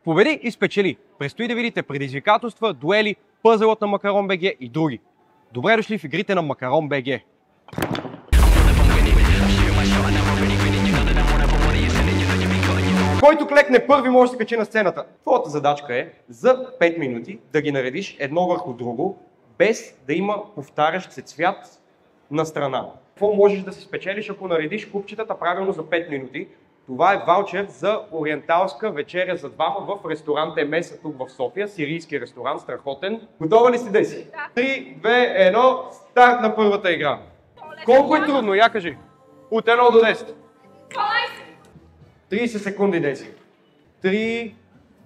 Победи и спечели. Предстои да видите предизвикателства, дуели, пъзелът на Макарон БГ и други. Добре дошли в игрите на Макарон БГ. Който клекне първи, може да се качи на сцената. Твоята задачка е за 5 минути да ги наредиш едно върху друго, без да има повтарящ се цвят на страна. Какво можеш да си спечелиш, ако наредиш купчетата правилно за 5 минути? Това е ваучер за ориенталска вечеря за двама в ресторант Емеса тук в София, сирийски ресторант, страхотен. Готова ли си, Деси? Да. 3, 2, 1, старт на първата игра. Колко е трудно? Я кажи. От 1 до 10. 30 секунди, Деси. 3,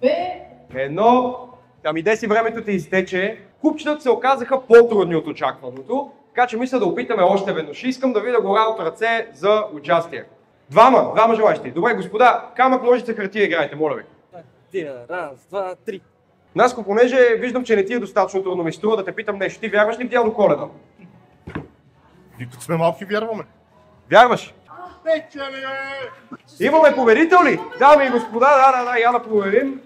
1. Ами, Деси, времето ти изтече. Купчетата се оказаха по-трудни от очакваното, така че мисля да опитаме още веднъж. Искам да видя гора от ръце за участие. Двама желащи. Добре, господа, камък, ножица, хартия играйте, моля ви. Раз, два, три. Наско, понеже виждам, че не ти е достатъчно трудно, ми струва да те питам нещо. Ти вярваш ли в Дядо Коледа? И като сме малки вярваме. Вярваш? Печели! Имаме победител ли? Дами и господа, да, я да проверим.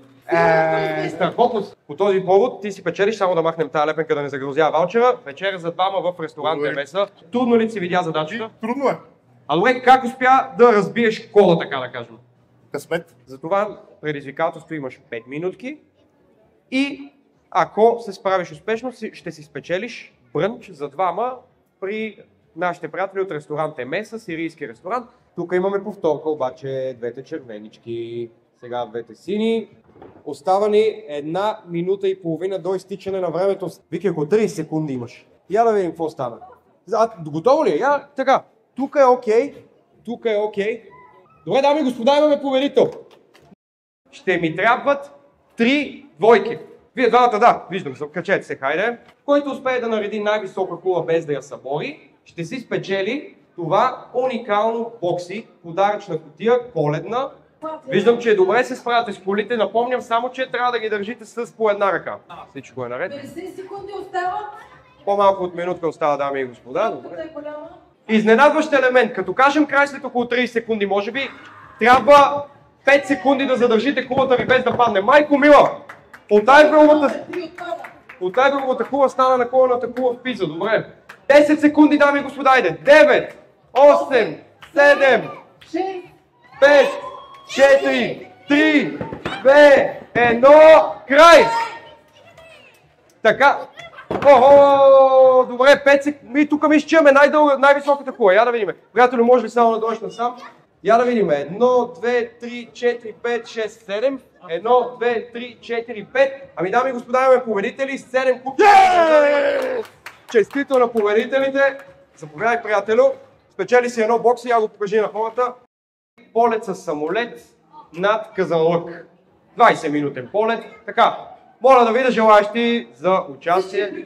Страхотно. По този повод ти си печелиш, само да махнем тази лепенка да не загрозява ваучера. Вечеря за двама в ресторант Емеса. Трудно ли си видя задачата? Трудно е. А добре, как успя да разбиеш кода, така да кажем? Късмет. За това предизвикателство имаш 5 минутки и ако се справиш успешно, ще си спечелиш брънч за двама при нашите приятели от ресторант Емеса, сирийски ресторант. Тук имаме повторка, обаче двете червенички, сега двете сини. Остава ни 1 минута и половина до изтичане на времето. Вики, ако 30 секунди имаш. Я да видим какво стана. Готово ли е? Я, така. Тук е окей. Тук е окей. Добре, дами и господа, имаме победител. Ще ми трябват 3 двойки. Вие двамата, да, виждам се, качете се, хайде. Който успее да нареди най-висока кула без да я събори, ще си спечели това уникално бокси, подаръчна кутия, коледна. Виждам, че добре се справяте с колите. Напомням само, че трябва да ги държите с по една ръка. Всичко е наред. 50 секунди остават. По-малко от минутка остава, дами и господа. Добре. Изненадващ елемент. Като кажем край след около 30 секунди, може би, трябва 5 секунди да задържите кулата ви без да падне. Майко мила, от най-беловата кула стана на колената кула в пиза. Добре. 10 секунди, дами и господа, айде. 9, 8, 7, 5, 4, 3, 2, 1, край! Така. Охо, добре, 5 секунди. Тук ми изчиваме най-високата кула. Я да видим. Приятелю, може ли само да дойдеш насам? Я да видим. 1, 2, 3, 4, 5, 6, 7. 1, 2, 3, 4, 5. Ами, дами и господа, имаме победители с 7 купчета. Честито на победителите. Заповядай, приятелю. Спечели си едно бокси, я го покажи на хората. Полет с самолет над Казанлък. 20 минутен полет. Така, моля да видя желаящи за участие.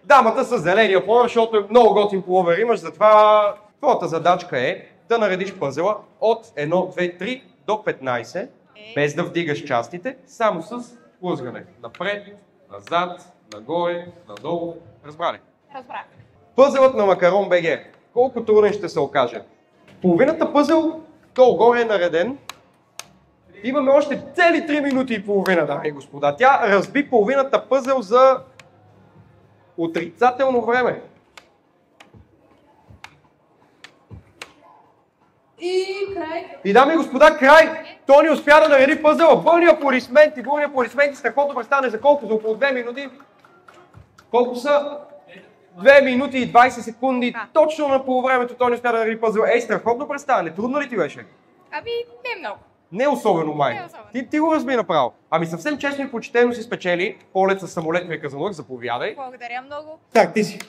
Дамата с зеления пловер, защото е много готин пловер имаш, затова твоята задачка е да наредиш пъзела от 1, 2, 3 до 15, без да вдигаш частите, само с плъзгане. Напред, назад, нагоре, надолу. Разбрали? Разбрах. Пъзелът на Макарон БГ. Колко труден ще се окаже? Половината пъзел долу-горе е нареден. Имаме още цели 3 минути и половина, дами и господа. Тя разби половината пъзел за отрицателно време. И край. И, дами и господа, край! Тони успя да нареди пъзела. Бурни аплодисменти, страхотно представяне за колко? За около 2 минути. Колко са? 2 минути и 20 секунди. Точно на полувремето Тони успя да нареди пъзела. Ей, страхотно представяне. Трудно ли ти беше? Ами, не много. Не особено, май. Не особено. Ти го разби направо. Ами съвсем честно и почтено си спечели полет с самолет ми Казанлък, заповядай. Благодаря много. Так, ти си.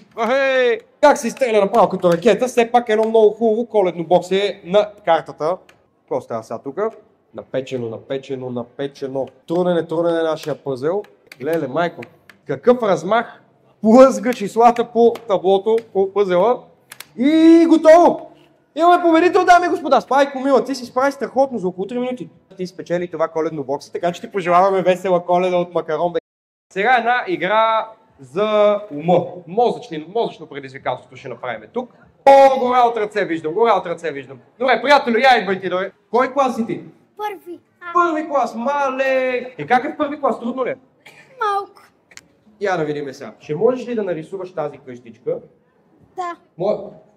Как се изстреля направо като ракета, все пак едно много хубаво коледно боксе на картата. Какво става сега тук? Напечено. Труден е нашия пъзел. Леле, майко, какъв размах плъзга числата по таблото, по пъзела. И готово! Имаме победител, дами и господа. Спайко мила, ти си справи страхотно за около 3 минути. Ти спечели това коледно боксе, така че ти пожелаваме весела Коледа от Макарон БГ. Сега една игра за ума. Мозъчно предизвикателство ще направим тук. О, гора от ръце виждам. Добре, приятелю, я идвай ти, добре. Кой клас си ти? Първи. Първи клас, мале! Как е в първи клас? Трудно ли е? Малко. Я да видим сега. Ще можеш ли да нарисуваш тази къщичка? Да.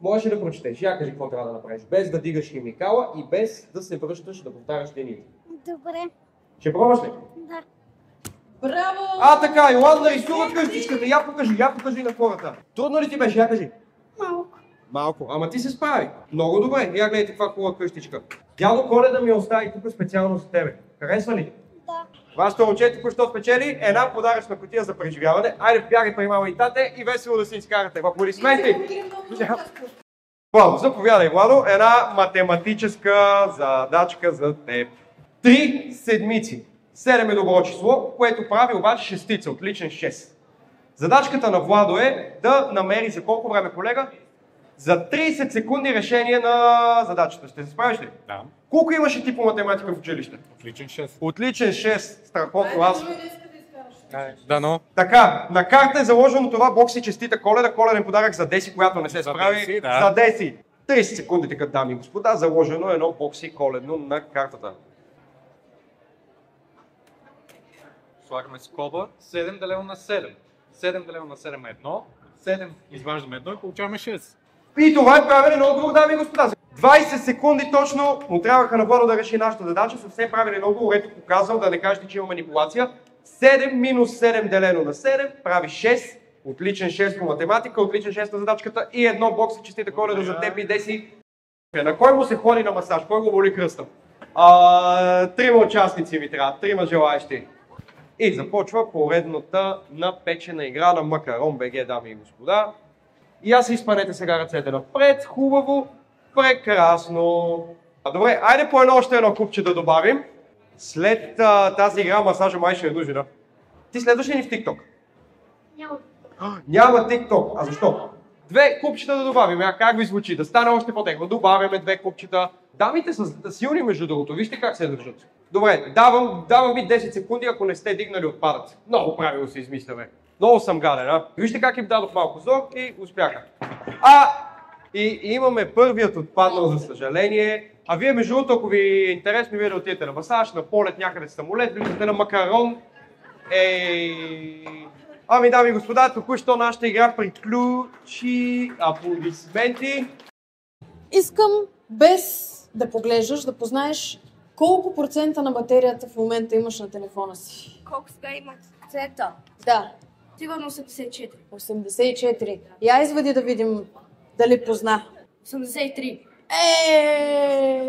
Можеш ли да прочетеш? Я кажи какво трябва да направиш. Без да дигаш химикала и без да се връщаш да повтаряш линиите. Добре. Ще пробваш ли? Да. Браво! Така, Йоан нарисува къщичката. Я покажи на хората. Трудно ли ти беше? Я кажи. Малко. Малко. Ама ти се справи. Много добре. Я гледайте каква хубава къщичка. Дядо Коледа ми остави тук специално за тебе. Харесва ли? Да. Вашето момче току-що спечели една подаръчна кутия за преживяване. Айде, бягай при мама и тате и весело да си изкарате. Аплодисменти! Владо, заповядай, Владо. Една математическа задачка за теб. 3 седмици. 7 е добро число, което прави обаче шестица, отличен 6. Задачката на Владо е да намери за колко време, колега? За 30 секунди решение на задачата. Ще се справиш ли? Да. Колко имаше ти по математика в училище? Отличен 6. Отличен 6. Страхотно аз. Да, но. Така, на карта е заложено това бокси честита Коледа, коледен подарък за Деси, която не се справи. Деси, да. За Деси. 30 секунди така, дами и господа, заложено едно бокси коледно на картата. Слагаме скоба, 7 делено на 7. 7 делено на 7 е 1, 7 изваждаме 1 и получаваме 6. И това е правилен отговор, дами и господа. 20 секунди точно му трябваха на Владо да реши нашата задача. Съвсем правилен отговор, ето показал, да не кажете, че има манипулация. 7 минус 7 делено на 7 прави 6. Отличен 6 по математика, отличен 6 на задачката и едно бокс честита Коледа за теб и Деси. На кой му се ходи на масаж? Кой го боли кръста? 3 участници ми трябва, 3 желаящи. И започва поредната напечена игра на Макарон БГ, дами и господа. И аз изпънете сега ръцете напред, хубаво, прекрасно. Добре, айде по още едно купче да добавим. След тази игра масажа май ще е нужен, да? Ти следваш ли ни в TikTok? Няма. Няма TikTok. А защо? 2 купчета да добавим. Как ви звучи? Да стане още по-тегло. Добавяме 2 купчета. Дамите са силни между другото. Вижте как се държат. Добре, давам ви 10 секунди, ако не сте дигнали отпадъци. Много правилно се измисляме. Много съм гаден, а? Вижте как им дадох малко зор и успяха. И имаме първият отпаднал, за съжаление. А вие, между другото, ако ви е интересно, вие да отидете на масаж, на полет някъде с самолет, влизате на Макарон. Ами, дами и господа, току-що нашата игра приключи. Аплодисменти. Искам без да поглеждаш, да познаеш колко процента на батерията в момента имаш на телефона си. Колко сега има? Цета. Да, Сигурно 84. 84. Я извади да видим дали позна. 83.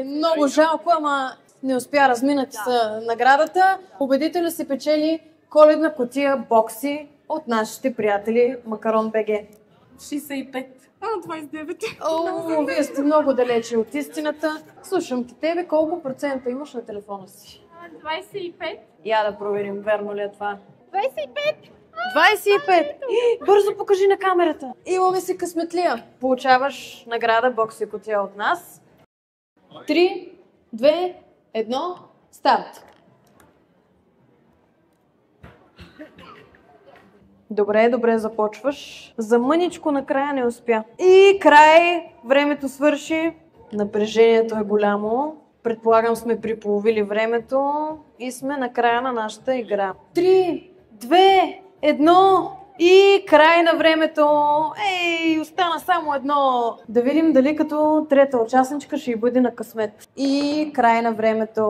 Много жалко, ама не успя, размина ти са наградата. Победителя се печели коледна кутия бокси от нашите приятели Макарон БГ. 65. 29. О, вие сте много далече от истината. Слушам ти тебе, колко процента имаш на телефона си? 25. Я да проверим, верно ли е това. 25. 25! Бързо покажи на камерата. Имаме си късметлия. Получаваш награда бокси кутия от нас. 3, 2, 1, старт! Добре, започваш. За мъничко накрая не успя. И край, времето свърши. Напрежението е голямо. Предполагам сме приполовили времето и сме на края на нашата игра. 3, 2, 1 и край на времето. Остана само едно. Да видим дали като трета участничка ще й бъде на късмет. И край на времето.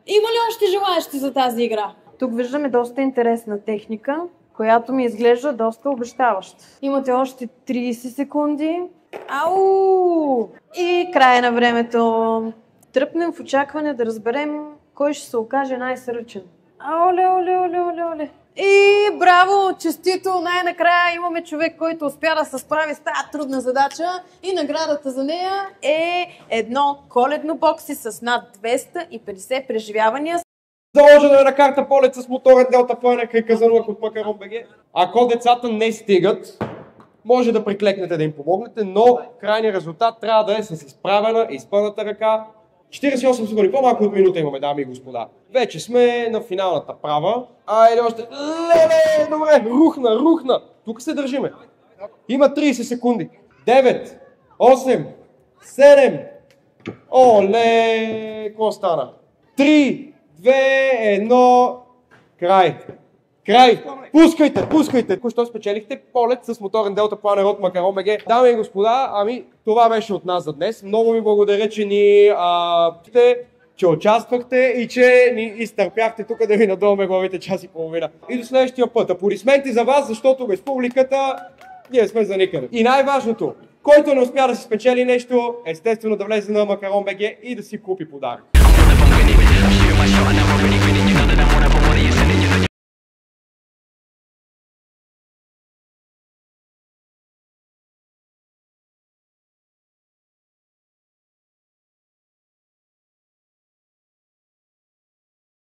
Има ли още желаящи за тази игра? Тук виждаме доста интересна техника, която ми изглежда доста обещаваща. Имате още 30 секунди. Ау! И край на времето. Тръпнем в очакване да разберем кой ще се окаже най-сръчен. Оле. И браво! Честито! Най-накрая имаме човек, който успя да се справи с тази трудна задача и наградата за нея е едно коледно бокси с над 250 преживявания. Заложено е на карта полет с моторен Делта Планер край казанлък от Макарон БГ. Ако децата не стигат, може да приклекнете да им помогнете, но крайният резултат трябва да е с изправена и изпъната ръка. 48 секунди, по-малко от минута имаме, дами и господа. Вече сме на финалната права. Айде още. Леле, добре, рухна. Тук се държиме. Има 30 секунди. 9, 8, 7. Оле, какво стана? 3, 2, 1, край. Край! Пускайте! Току-що спечелихте полет с моторен делтапланер от Макарон БГ. Дами и господа, това беше от нас за днес. Много ви благодаря, че участвахте и че ни изтърпяхте тук да ви надуваме главите час и половина. И до следващия път. Аплодисменти за вас, защото без публиката ние сме за никъде. И най-важното, който не успя да си спечели нещо, естествено да влезе на Макарон БГ и да си купи подарък.